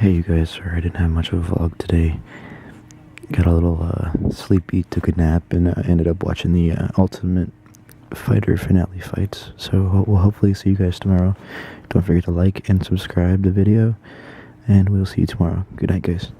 Hey you guys, sorry I didn't have much of a vlog today. Got a little sleepy, took a nap, and ended up watching the Ultimate Fighter finale fights. So we'll hopefully see you guys tomorrow. Don't forget to like and subscribe the video, and we'll see you tomorrow. Good night, guys.